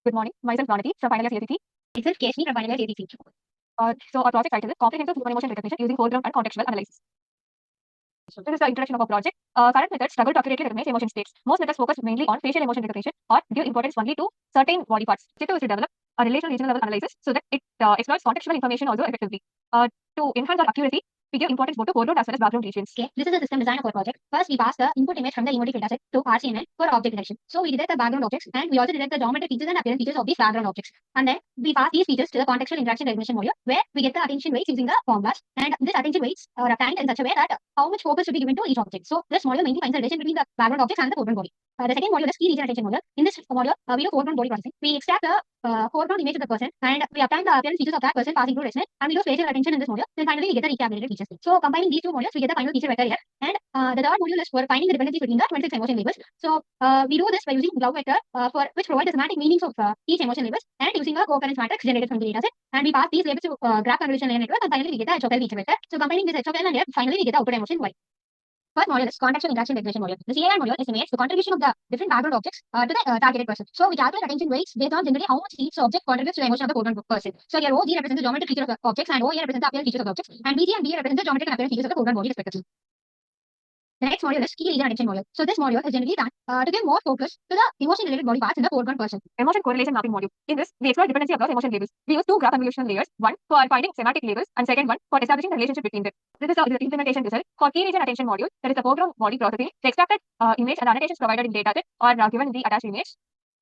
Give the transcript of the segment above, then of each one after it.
Good morning. Myself Pranati from final year CACC. Myself Keshni from final year ADC. So our project title is Comprehensive Human Emotion Recognition using Foreground and Contextual Analysis. This is the introduction of our project. Current methods struggle to accurately recognize emotion states. Most methods focus mainly on facial emotion recognition or give importance only to certain body parts. Objective is to develop a relational regional level analysis so that it exploits contextual information also effectively. To enhance our accuracy, we give importance both to foreground as well as background regions. Okay, this is the system design of our project. First, we pass the input image from the emotive dataset to RCML for object detection. So we detect the background objects and we also detect the geometric features and appearance features of these background objects. And then we pass these features to the contextual interaction recognition module where we get the attention weights using the formulas. And this attention weights are obtained in such a way that how much focus should be given to each object. So this module mainly finds the relation between the background objects and the foreground body. The second module is key region attention module. In this module, we do foreground body processing. We extract the foreground image of the person and we obtain the appearance features of that person passing through resonance and we do spatial attention in this module. Then finally we get the recalculated features. So combining these two modules, we get the final feature vector here. And the third module is for finding the dependencies between the 26 emotion labels. So we do this by using Glow vector for which provides the semantic meanings of each emotion labels and using a co-occurrence matrix generated from the dataset. And we pass these labels to graph convolution layer network and finally we get the HOFL feature vector. So combining this HOFL and here, finally we get the output emotion Y. First module is contextual interaction recognition module. The CAR module estimates the contribution of the different background objects to the targeted person. So we calculate attention weights based on generally how much each object contributes to the emotion of the foreground person. So here OG represents the geometric feature of the objects and OA represents the appearance features of the objects and BG and BA represents the geometric and appearance features of the foreground body respectively. The next module is key region attention module. So this module is generally done to give more focus to the emotion related body parts in the foreground person. Emotion correlation mapping module. In this, we explore dependency across emotion labels. We use two graph convolution layers, one for finding semantic labels and second one for establishing the relationship between them. This is the implementation result for key region attention module. That is the foreground body processing. The extracted image and annotations provided in dataset are given in the attached image.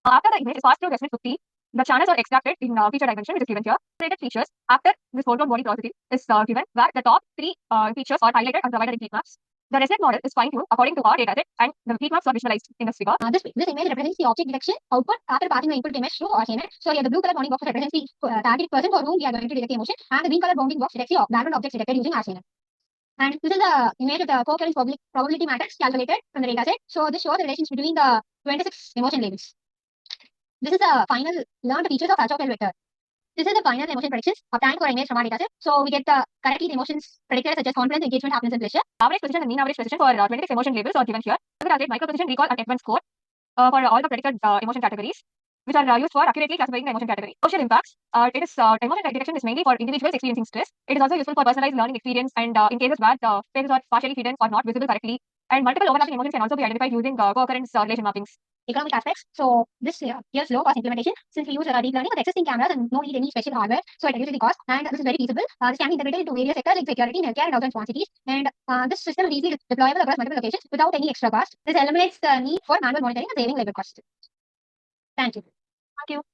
After the image is passed through resonance 15, the channels are extracted in feature dimension, which is given here. Related features after this foreground body processing is given, where the top three features are highlighted and provided in heat maps. The resonant model is fine-tuned according to our dataset, and the heat maps are visualized in this figure. This image represents the object detection output after passing the input image through RCML. So here the blue color bounding box represents the target person for whom we are going to detect the emotion, and the green color bounding box detects the background objects detected using RCML. And this is the image of the co-occurrence probability matrix calculated from the dataset. So this shows the relations between the 26 emotion labels. This is the final learned features of HOFL vector. This is the final emotion predictions obtained for image from our dataset. So we get the correctly the emotions predicted such as confidence, engagement, happiness, and pleasure. Average precision and mean average precision for 26 emotion labels are given here. We calculate micro precision, recall, and F1 score for all the predicted emotion categories, which are used for accurately classifying the emotion category. Social impacts. Emotion detection is mainly for individuals experiencing stress. It is also useful for personalized learning experience and in cases where the faces are partially hidden or not visible correctly. And multiple overlapping emotions can also be identified using co-occurrence relation mappings. Economic aspects. So this gives low cost implementation since we use deep learning with existing cameras and no need any special hardware. So it reduces the cost and this is very feasible. This can be integrated into various sectors like security, healthcare, and also in small cities. And this system is easily deployable across multiple locations without any extra cost. This eliminates the need for manual monitoring and saving labor costs. Thank you. Thank you.